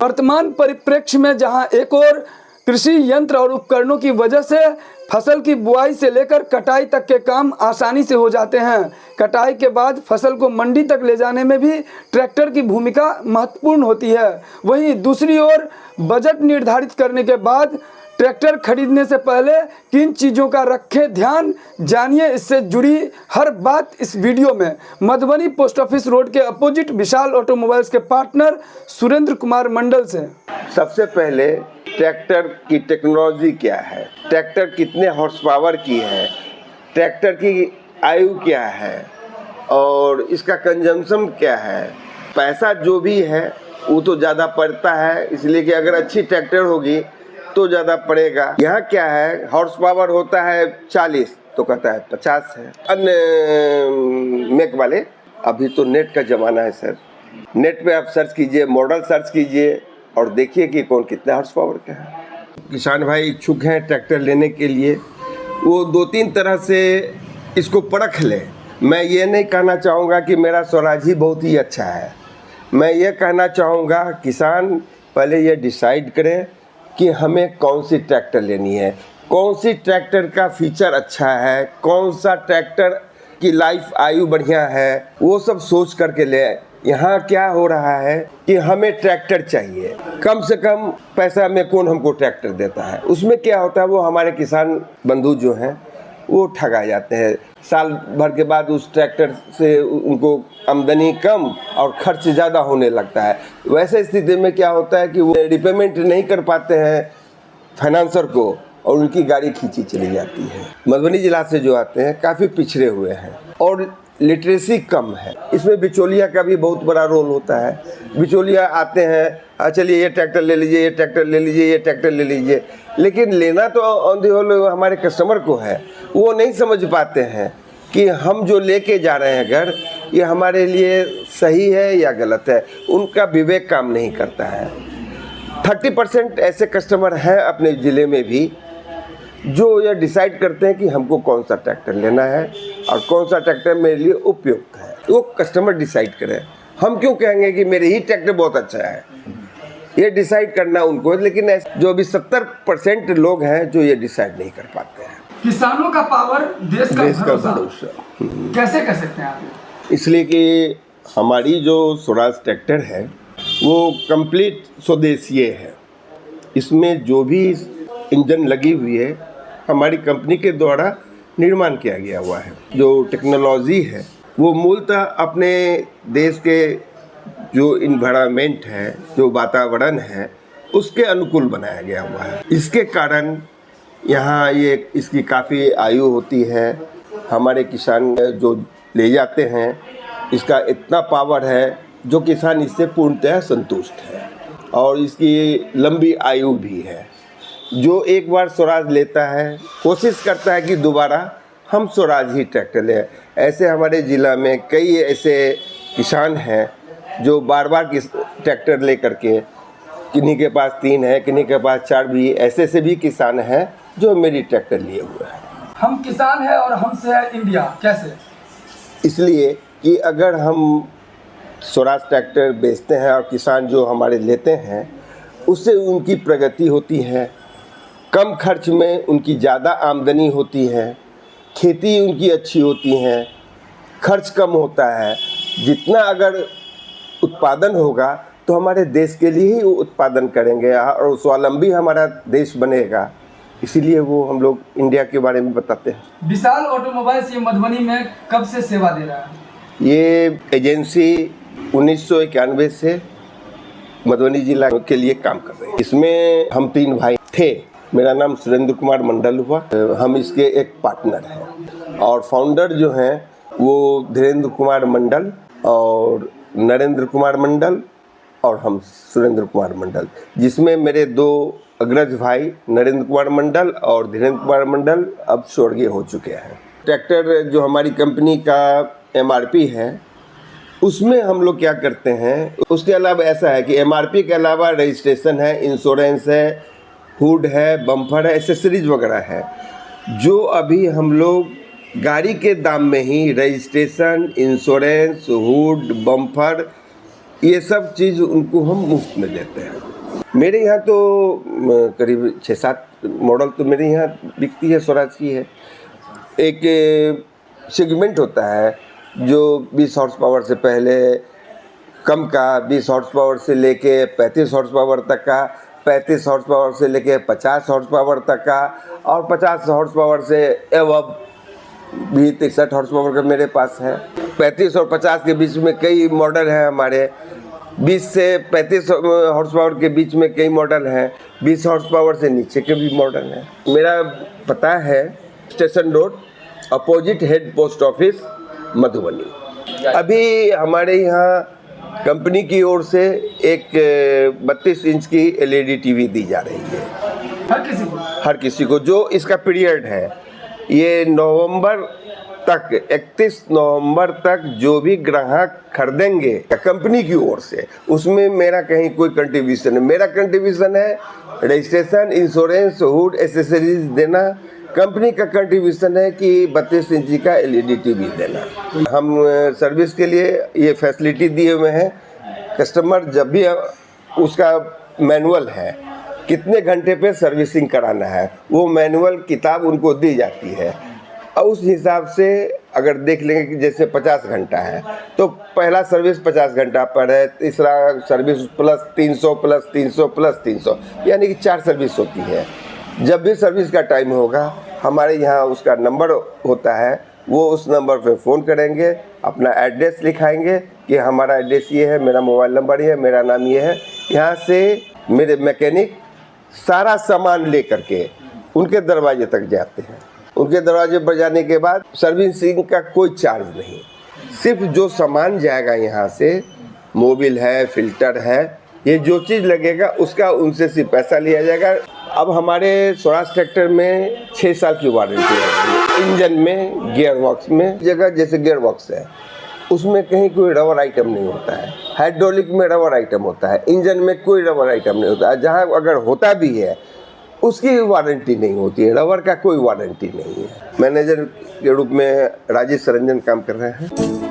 वर्तमान परिप्रेक्ष्य में जहां एक और कृषि यंत्र और उपकरणों की वजह से फसल की बुआई से लेकर कटाई तक के काम आसानी से हो जाते हैं। कटाई के बाद फसल को मंडी तक ले जाने में भी ट्रैक्टर की भूमिका महत्वपूर्ण होती है। वहीं दूसरी ओर बजट निर्धारित करने के बाद ट्रैक्टर खरीदने से पहले किन चीज़ों का रखें ध्यान, जानिए इससे जुड़ी हर बात इस वीडियो में। मधुबनी पोस्ट ऑफिस रोड के अपोजिट विशाल ऑटोमोबाइल्स के पार्टनर सुरेंद्र कुमार मंडल से। सबसे पहले ट्रैक्टर की टेक्नोलॉजी क्या है, ट्रैक्टर कितने हॉर्स पावर की है, ट्रैक्टर की आयु क्या है और इसका कंजम्पशन क्या है। पैसा जो भी है वो तो ज़्यादा पड़ता है, इसलिए कि अगर अच्छी ट्रैक्टर होगी तो ज़्यादा पड़ेगा। यहाँ क्या है, हॉर्स पावर होता है 40 तो कहता है 50 है। अन्य मेक वाले, अभी तो नेट का ज़माना है सर, नेट पे आप सर्च कीजिए, मॉडल सर्च कीजिए और देखिए कि कौन कितना हॉर्स पावर का है। किसान भाई इच्छुक हैं ट्रैक्टर लेने के लिए, वो 2-3 तरह से इसको परख ले। मैं ये नहीं कहना चाहूँगा कि मेरा स्वराज ही बहुत ही अच्छा है। मैं ये कहना चाहूँगा किसान पहले ये डिसाइड करे कि हमें कौन सी ट्रैक्टर लेनी है, कौन सी ट्रैक्टर का फीचर अच्छा है, कौन सा ट्रैक्टर की लाइफ आयु बढ़िया है, वो सब सोच करके ले। यहाँ क्या हो रहा है कि हमें ट्रैक्टर चाहिए, कम से कम पैसा में कौन हमको ट्रैक्टर देता है। उसमें क्या होता है, वो हमारे किसान बंधु जो हैं वो ठगा जाते हैं। साल भर के बाद उस ट्रैक्टर से उनको आमदनी कम और खर्च ज़्यादा होने लगता है। वैसे स्थिति में क्या होता है कि वो रिपेमेंट नहीं कर पाते हैं फाइनेंसर को और उनकी गाड़ी खींची चली जाती है। मधुबनी जिला से जो आते हैं काफ़ी पिछड़े हुए हैं और लिटरेसी कम है। इसमें बिचौलिया का भी बहुत बड़ा रोल होता है। बिचौलिया आते हैं, चलिए ये ट्रैक्टर ले लीजिए, ये ट्रैक्टर ले लीजिए, ये ट्रैक्टर ले लीजिए, लेकिन लेना तो ऑन दी होल हमारे कस्टमर को है। वो नहीं समझ पाते हैं कि हम जो लेके जा रहे हैं घर, ये हमारे लिए सही है या गलत है। उनका विवेक काम नहीं करता है। 30% ऐसे कस्टमर हैं अपने ज़िले में भी जो ये डिसाइड करते हैं कि हमको कौन सा ट्रैक्टर लेना है और कौन सा ट्रैक्टर मेरे लिए उपयुक्त है। वो कस्टमर डिसाइड करें, हम क्यों कहेंगे कि मेरे ही ट्रैक्टर बहुत अच्छा है। ये डिसाइड करना उनको है, लेकिन जो अभी 70% लोग हैं जो ये डिसाइड नहीं कर पाते हैं। किसानों का पावर, देश का भरोसा कैसे कर सकते हैं आप? इसलिए कि हमारी जो स्वराज ट्रैक्टर है वो कंप्लीट स्वदेशीय है। इसमें जो भी इंजन लगी हुई है हमारी कंपनी के द्वारा निर्माण किया गया हुआ है। जो टेक्नोलॉजी है वो मूलतः अपने देश के जो इन्वायरमेंट है, जो वातावरण है, उसके अनुकूल बनाया गया हुआ है। इसके कारण यहाँ ये इसकी काफ़ी आयु होती है। हमारे किसान जो ले जाते हैं इसका इतना पावर है जो किसान इससे पूर्णतः संतुष्ट है और इसकी लंबी आयु भी है। जो एक बार स्वराज लेता है कोशिश करता है कि दोबारा हम स्वराज ही ट्रैक्टर लें। ऐसे हमारे ज़िला में कई ऐसे किसान हैं जो बार बार ट्रैक्टर ले करके, किन्हीं के पास 3 है, किन्हीं के पास 4 भी, ऐसे से भी किसान हैं जो मेरी ट्रैक्टर लिए हुए हैं। हम किसान हैं और हमसे है इंडिया, कैसे? इसलिए कि अगर हम स्वराज ट्रैक्टर बेचते हैं और किसान जो हमारे लेते हैं उससे उनकी प्रगति होती है, कम खर्च में उनकी ज़्यादा आमदनी होती है, खेती उनकी अच्छी होती है, खर्च कम होता है। जितना अगर उत्पादन होगा तो हमारे देश के लिए ही वो उत्पादन करेंगे और स्वावलंबी हमारा देश बनेगा। इसीलिए वो हम लोग इंडिया के बारे में बताते हैं। विशाल ऑटोमोबाइल्स ये मधुबनी में कब से सेवा दे रहा है? ये एजेंसी 1991 से मधुबनी जिला के लिए काम कर रहे हैं। इसमें हम 3 भाई थे। मेरा नाम सुरेंद्र कुमार मंडल हुआ, हम इसके एक पार्टनर हैं और फाउंडर जो हैं वो धीरेन्द्र कुमार मंडल और नरेंद्र कुमार मंडल और हम सुरेंद्र कुमार मंडल, जिसमें मेरे 2 अग्रज भाई नरेंद्र कुमार मंडल और धीरेन्द्र कुमार मंडल अब स्वर्गीय हो चुके हैं। ट्रैक्टर जो हमारी कंपनी का MRP है उसमें हम लोग क्या करते हैं, उसके अलावा ऐसा है कि MRP के अलावा रजिस्ट्रेशन है, इंश्योरेंस है, हुड है, बम्पर है, एसेसरीज वगैरह है। जो अभी हम लोग गाड़ी के दाम में ही रजिस्ट्रेशन, इंश्योरेंस, हुड, बम्पर ये सब चीज़ उनको हम मुफ्त में देते हैं। मेरे यहाँ तो करीब 6-7 मॉडल तो मेरे यहाँ बिकती है, स्वराज की है। एक सेगमेंट होता है जो 20 हॉर्स पावर से पहले कम का, 20 हॉर्स पावर से लेके 35 हॉर्स पावर तक का, 35 हॉर्स पावर से लेके 50 हॉर्स पावर तक का, और 50 हॉर्स पावर से एवब भी 63 हॉर्स पावर का मेरे पास है। 35 और 50 के बीच में कई मॉडल हैं हमारे। 20 से 35 हॉर्स पावर के बीच में कई मॉडल हैं। 20 हॉर्स पावर से नीचे के भी मॉडल हैं। मेरा पता है station road, opposite head post office, Madhubani. अभी हमारे यहाँ कंपनी की ओर से एक 32 इंच की LED टीवी दी जा रही है हर किसी को। जो इसका पीरियड है ये नवंबर तक, 31 नवंबर तक जो भी ग्राहक खरीदेंगे कंपनी की ओर से, उसमें मेरा कहीं कोई कंट्रीब्यूशन है। मेरा कंट्रीब्यूशन है रजिस्ट्रेशन, इंश्योरेंस, हुड, एसेसरीज देना। कंपनी का कंट्रीब्यूशन है कि 32 इंची का LED टीवी देना। हम सर्विस के लिए ये फैसिलिटी दिए हुए हैं। कस्टमर जब भी उसका मैनुअल है कितने घंटे पे सर्विसिंग कराना है, वो मैनुअल किताब उनको दी जाती है। और उस हिसाब से अगर देख लेंगे कि जैसे 50 घंटा है तो पहला सर्विस 50 घंटा पर है, तीसरा सर्विस प्लस 300 प्लस 300 प्लस 300, यानी कि 4 सर्विस होती है। जब भी सर्विस का टाइम होगा हमारे यहाँ उसका नंबर होता है, वो उस नंबर पे फ़ोन करेंगे, अपना एड्रेस लिखाएंगे कि हमारा एड्रेस ये है, मेरा मोबाइल नंबर ये है, मेरा नाम ये है। यहाँ से मेरे मैकेनिक सारा सामान ले करके उनके दरवाजे तक जाते हैं। उनके दरवाजे पर जाने के बाद सर्विसिंग का कोई चार्ज नहीं, सिर्फ जो सामान जाएगा यहाँ से, मोबिल है, फिल्टर है, ये जो चीज़ लगेगा उसका उनसे सिर्फ पैसा लिया जाएगा। अब हमारे स्वराज ट्रैक्टर में 6 साल की वारंटी है। इंजन में, गियर बॉक्स में, जगह जैसे गियर बॉक्स है उसमें कहीं कोई रबर आइटम नहीं होता है। हाइड्रोलिक में रबर आइटम होता है, इंजन में कोई रबर आइटम नहीं होता है। जहाँ अगर होता भी है उसकी वारंटी नहीं होती है, रबर का कोई वारंटी नहीं है। मैनेजर के रूप में राजेश रंजन काम कर रहे हैं।